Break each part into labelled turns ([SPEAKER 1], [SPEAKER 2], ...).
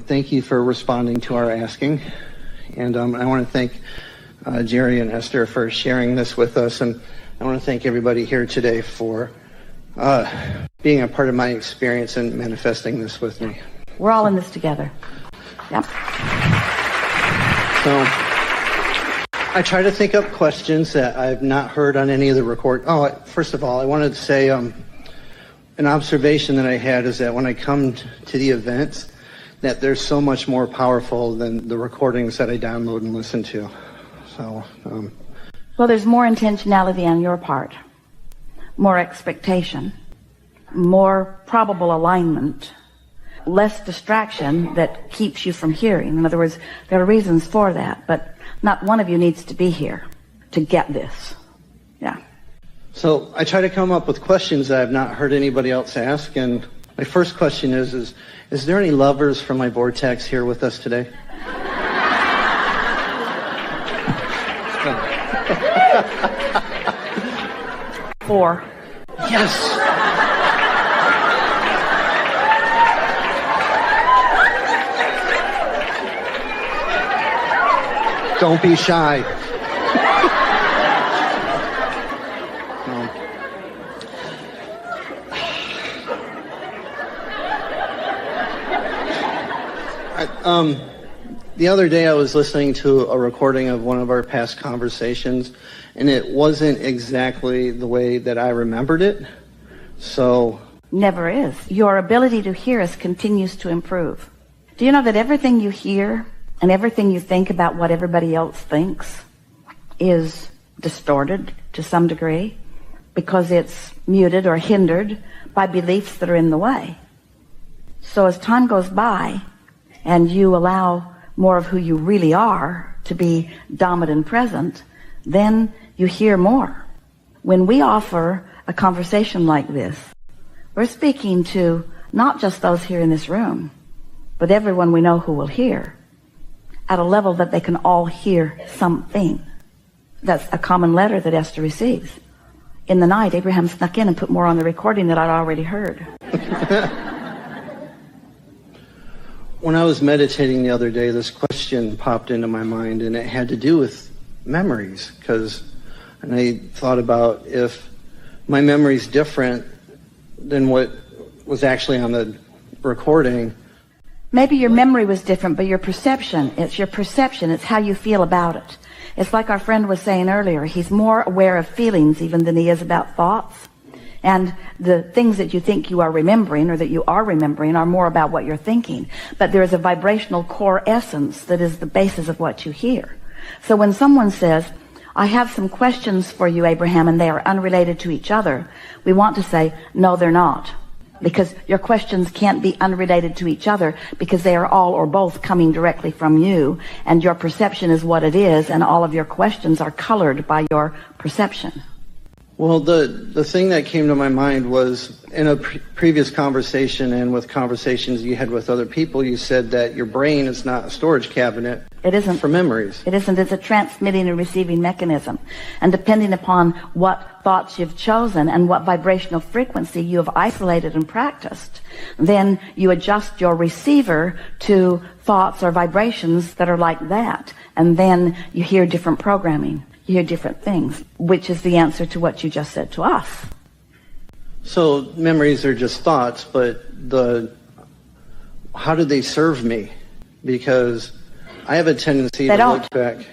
[SPEAKER 1] thank you for responding to our asking. And I want to thank Jerry and Esther for sharing this with us. And I want to thank everybody here today for being a part of my experience and manifesting this with me.
[SPEAKER 2] We're all in this together. Yep.
[SPEAKER 1] So I try to think up questions that I've not heard on any of the record. Oh, first of all, I wanted to say an observation that I had is that when I come to the events, that they're so much more powerful than the recordings that I download and listen to. So,
[SPEAKER 2] well, there's more intentionality on your part, more expectation, more probable alignment, less distraction that keeps you from hearing. In other words, there are reasons for that, but not one of you needs to be here to get this. Yeah.
[SPEAKER 1] So I try to come up with questions that I've not heard anybody else ask, and my first question is there any lovers from my vortex here with us today?
[SPEAKER 2] Four.
[SPEAKER 1] Yes. Don't be shy. The other day I was listening to a recording of one of our past conversations, and it wasn't exactly the way that I remembered it. So
[SPEAKER 2] never is. Your ability to hear us continues to improve. Do you know that everything you hear and everything you think about what everybody else thinks is distorted to some degree because it's muted or hindered by beliefs that are in the way? So as time goes by and you allow more of who you really are to be dominant and present, then you hear more. When we offer a conversation like this, we're speaking to not just those here in this room, but everyone we know who will hear at a level that they can all hear something. That's a common letter that Esther receives. In the night, Abraham snuck in and put more on the recording that I'd already heard.
[SPEAKER 1] When I was meditating the other day, this question popped into my mind, and it had to do with memories. And I thought about if my memory's different than what was actually on the recording.
[SPEAKER 2] Maybe your memory was different, but your perception, it's your perception, it's how you feel about it. It's like our friend was saying earlier, he's more aware of feelings even than he is about thoughts. And the things that you think you are remembering or that you are remembering are more about what you're thinking. But there is a vibrational core essence that is the basis of what you hear. So when someone says, I have some questions for you, Abraham, and they are unrelated to each other, we want to say, no, they're not. Because your questions can't be unrelated to each other because they are all or both coming directly from you, and your perception is what it is, and all of your questions are colored by your perception.
[SPEAKER 1] Well, the thing that came to my mind was in a previous conversation and with conversations you had with other people, you said that your brain is not a storage cabinet.
[SPEAKER 2] It isn't.
[SPEAKER 1] For memories.
[SPEAKER 2] It isn't. It's a transmitting and receiving mechanism. And depending upon what thoughts you've chosen and what vibrational frequency you have isolated and practiced, then you adjust your receiver to thoughts or vibrations that are like that. And then you hear different programming. You hear different things, which is the answer to what you just said to us.
[SPEAKER 1] So memories are just thoughts, but how do they serve me? Because I have a tendency to look back.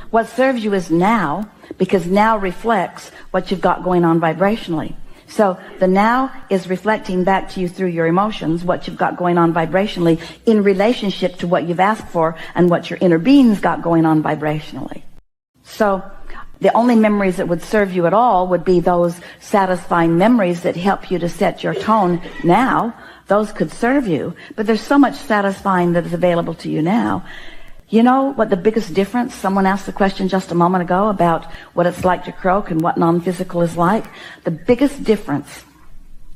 [SPEAKER 2] What serves you is now, because now reflects what you've got going on vibrationally. So the now is reflecting back to you through your emotions what you've got going on vibrationally in relationship to what you've asked for and what your inner being's got going on vibrationally. So the only memories that would serve you at all would be those satisfying memories that help you to set your tone now. Those could serve you, but there's so much satisfying that is available to you now. You know what the biggest difference, someone asked the question just a moment ago about what it's like to croak and what non-physical is like. The biggest difference,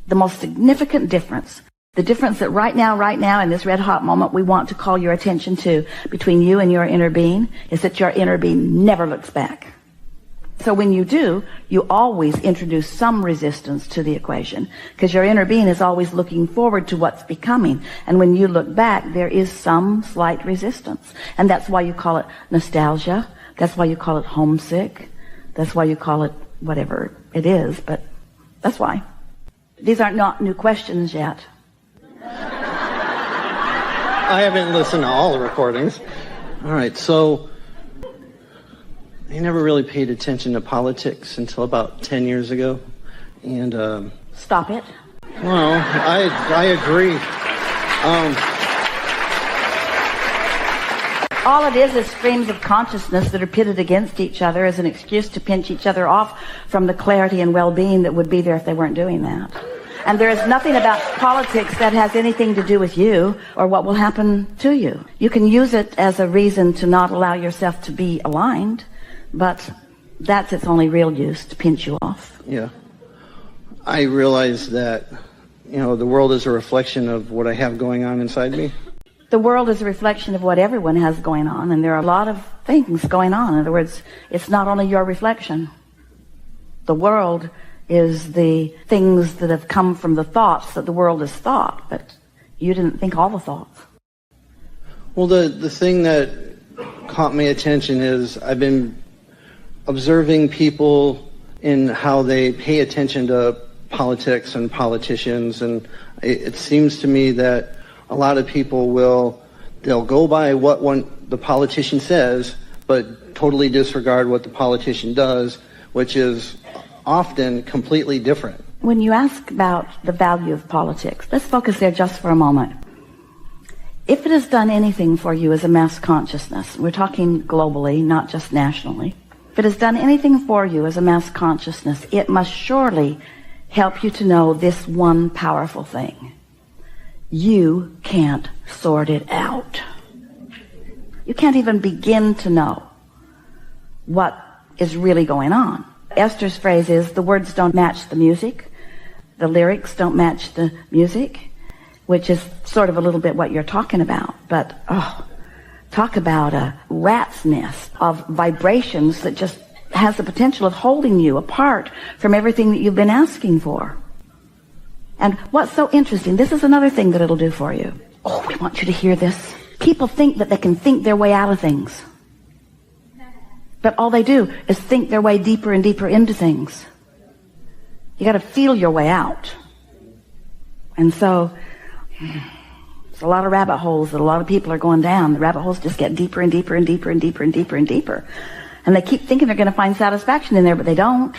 [SPEAKER 2] the most significant difference, the difference that right now, in this red hot moment, we want to call your attention to between you and your inner being is that your inner being never looks back. So when you do, you always introduce some resistance to the equation, because your inner being is always looking forward to what's becoming. And when you look back, there is some slight resistance. And that's why you call it nostalgia. That's why you call it homesick. That's why you call it whatever it is, but that's why. These aren't not new questions yet.
[SPEAKER 1] I haven't listened to all the recordings. All right, so I never really paid attention to politics until about 10 years ago. And
[SPEAKER 2] Stop it.
[SPEAKER 1] well, I agree.
[SPEAKER 2] All it is streams of consciousness that are pitted against each other as an excuse to pinch each other off from the clarity and well-being that would be there if they weren't doing that. And there is nothing about politics that has anything to do with you or what will happen to you. You can use it as a reason to not allow yourself to be aligned, but that's its only real use, to pinch you off.
[SPEAKER 1] Yeah. I realize that, the world is a reflection of what I have going on inside me.
[SPEAKER 2] The world is a reflection of what everyone has going on, and there are a lot of things going on. In other words, it's not only your reflection. The world is the things that have come from the thoughts that the world has thought, but you didn't think all the thoughts.
[SPEAKER 1] Well, the thing that caught my attention is I've been observing people in how they pay attention to politics and politicians, and it seems to me that a lot of people they'll go by what the politician says, but totally disregard what the politician does, which is often completely different.
[SPEAKER 2] When you ask about the value of politics, let's focus there just for a moment. If it has done anything for you as a mass consciousness, we're talking globally, not just nationally. If it has done anything for you as a mass consciousness, it must surely help you to know this one powerful thing. You can't sort it out. You can't even begin to know what is really going on. Esther's phrase is, the words don't match the music, the lyrics don't match the music, which is sort of a little bit what you're talking about. But, talk about a rat's nest of vibrations that just has the potential of holding you apart from everything that you've been asking for. And what's so interesting, this is another thing that it'll do for you. Oh, we want you to hear this. People think that they can think their way out of things. But all they do is think their way deeper and deeper into things. You got to feel your way out. And so, there's a lot of rabbit holes that a lot of people are going down. The rabbit holes just get deeper and deeper and deeper and deeper and deeper and deeper. And they keep thinking they're going to find satisfaction in there, but they don't.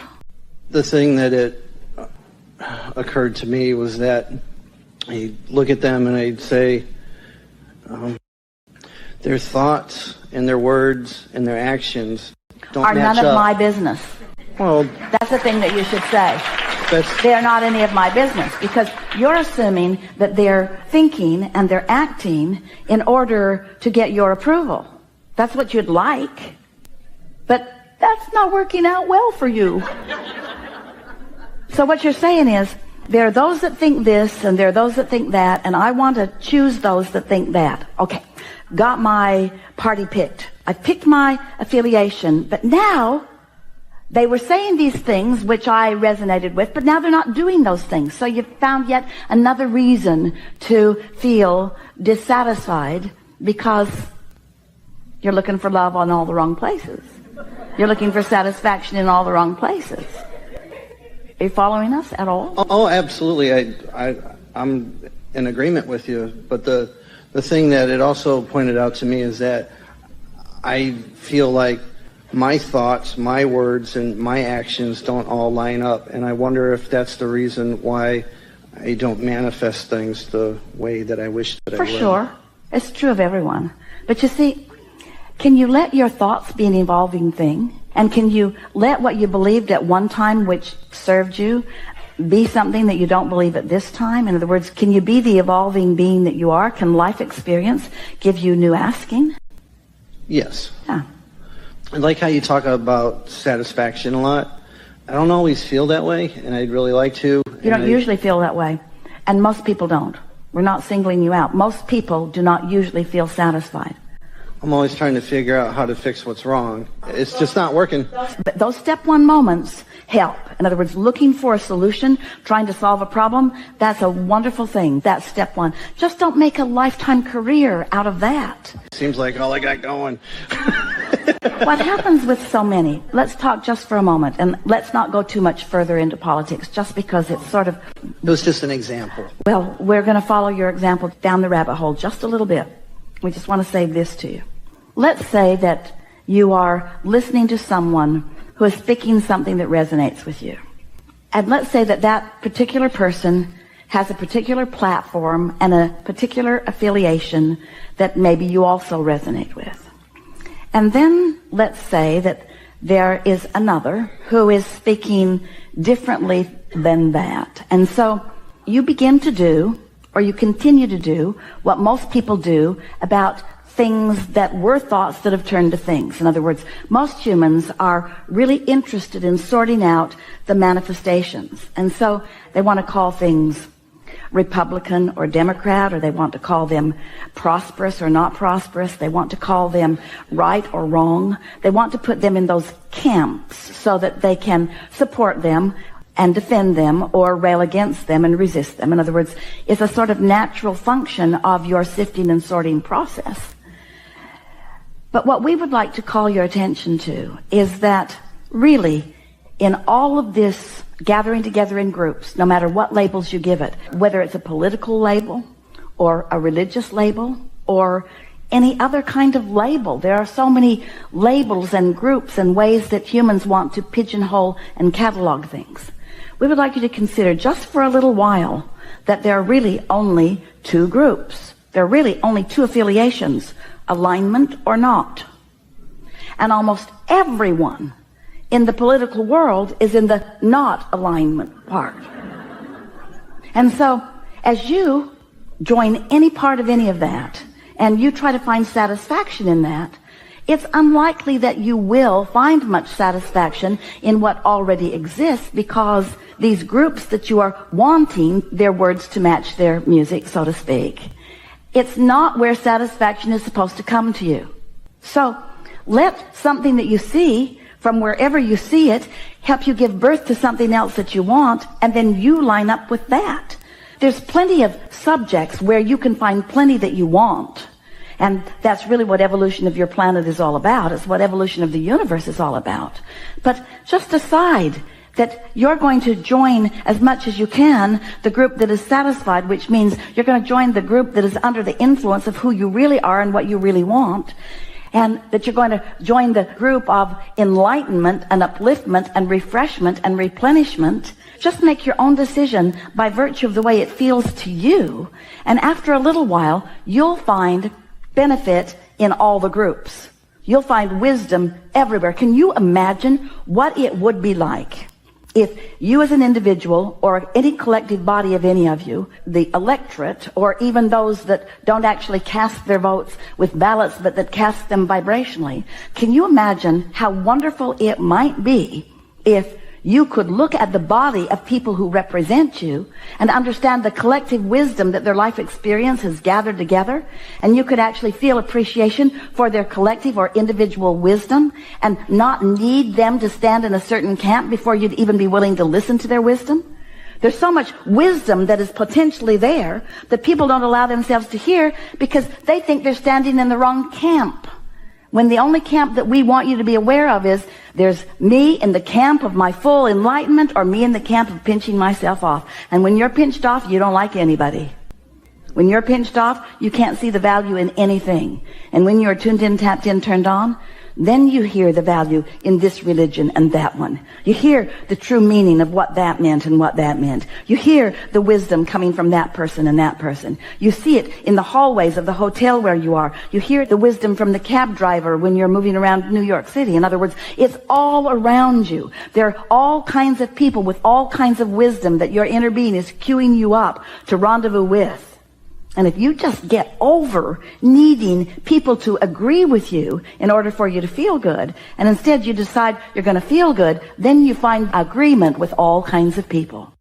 [SPEAKER 1] The thing that it occurred to me was that I'd look at them and I'd say, their thoughts and their words and their actions don't
[SPEAKER 2] are
[SPEAKER 1] match
[SPEAKER 2] none of
[SPEAKER 1] up.
[SPEAKER 2] my business.
[SPEAKER 1] Well,
[SPEAKER 2] that's the thing that you should say. They're not any of my business, because you're assuming that they're thinking and they're acting in order to get your approval. That's what you'd like, but that's not working out well for you. So what you're saying is, there are those that think this and there are those that think that, and I want to choose those that think that. Okay, got my party picked. I've picked my affiliation, but now they were saying these things which I resonated with, but now they're not doing those things. So you've found yet another reason to feel dissatisfied, because you're looking for love on all the wrong places. You're looking for satisfaction in all the wrong places. Are you following us at all?
[SPEAKER 1] Oh, absolutely. I'm in agreement with you. But the thing that it also pointed out to me is that I feel like my thoughts, my words, and my actions don't all line up. And I wonder if that's the reason why I don't manifest things the way that I wish that I would.
[SPEAKER 2] For sure. It's true of everyone. But you see, can you let your thoughts be an evolving thing? And can you let what you believed at one time, which served you, be something that you don't believe at this time? In other words, can you be the evolving being that you are? Can life experience give you new asking?
[SPEAKER 1] Yes.
[SPEAKER 2] Yeah.
[SPEAKER 1] I like how you talk about satisfaction a lot. I don't always feel that way, and I'd really like to.
[SPEAKER 2] You don't usually feel that way. And most people don't. We're not singling you out. Most people do not usually feel satisfied.
[SPEAKER 1] I'm always trying to figure out how to fix what's wrong. It's just not working.
[SPEAKER 2] But those step one moments help. In other words, looking for a solution, trying to solve a problem, that's a wonderful thing. That's step one. Just don't make a lifetime career out of that.
[SPEAKER 1] Seems like all I got going.
[SPEAKER 2] What happens with so many, let's talk just for a moment, and let's not go too much further into politics, just because it's sort of...
[SPEAKER 1] It was just an example.
[SPEAKER 2] Well, we're going to follow your example down the rabbit hole just a little bit. We just want to say this to you. Let's say that you are listening to someone who is speaking something that resonates with you. And let's say that that particular person has a particular platform and a particular affiliation that maybe you also resonate with. And then let's say that there is another who is speaking differently than that. And so you begin to do, or you continue to do, what most people do about things that were thoughts that have turned to things. In other words, most humans are really interested in sorting out the manifestations. And so they want to call things Republican or Democrat, or they want to call them prosperous or not prosperous. They want to call them right or wrong. They want to put them in those camps so that they can support them and defend them or rail against them and resist them. In other words, it's a sort of natural function of your sifting and sorting process. But what we would like to call your attention to is that really in all of this gathering together in groups, no matter what labels you give it, whether it's a political label or a religious label or any other kind of label, there are so many labels and groups and ways that humans want to pigeonhole and catalog things. We would like you to consider just for a little while that there are really only two groups. There are really only two affiliations, alignment or not. And almost everyone in the political world is in the not alignment part. And so as you join any part of any of that and you try to find satisfaction in that, it's unlikely that you will find much satisfaction in what already exists, because these groups that you are wanting their words to match their music, so to speak, it's not where satisfaction is supposed to come to you. So let something that you see from wherever you see it help you give birth to something else that you want, and then you line up with that. There's plenty of subjects where you can find plenty that you want. And that's really what evolution of your planet is all about. It's what evolution of the universe is all about. But just decide that you're going to join as much as you can the group that is satisfied, which means you're going to join the group that is under the influence of who you really are and what you really want. And that you're going to join the group of enlightenment and upliftment and refreshment and replenishment. Just make your own decision by virtue of the way it feels to you. And after a little while, you'll find benefit in all the groups. You'll find wisdom everywhere. Can you imagine what it would be like if you as an individual or any collective body of any of you, the electorate, or even those that don't actually cast their votes with ballots but that cast them vibrationally, can you imagine how wonderful it might be if you could look at the body of people who represent you and understand the collective wisdom that their life experience has gathered together, and you could actually feel appreciation for their collective or individual wisdom and not need them to stand in a certain camp before you'd even be willing to listen to their wisdom? There's so much wisdom that is potentially there that people don't allow themselves to hear because they think they're standing in the wrong camp. When the only camp that we want you to be aware of is there's me in the camp of my full enlightenment or me in the camp of pinching myself off. And when you're pinched off, you don't like anybody. When you're pinched off, you can't see the value in anything. And when you're tuned in, tapped in, turned on, then you hear the value in this religion and that one. You hear the true meaning of what that meant and what that meant. You hear the wisdom coming from that person and that person. You see it in the hallways of the hotel where you are. You hear the wisdom from the cab driver when you're moving around New York City. In other words, it's all around you. There are all kinds of people with all kinds of wisdom that your inner being is queuing you up to rendezvous with. And if you just get over needing people to agree with you in order for you to feel good, and instead you decide you're going to feel good, then you find agreement with all kinds of people.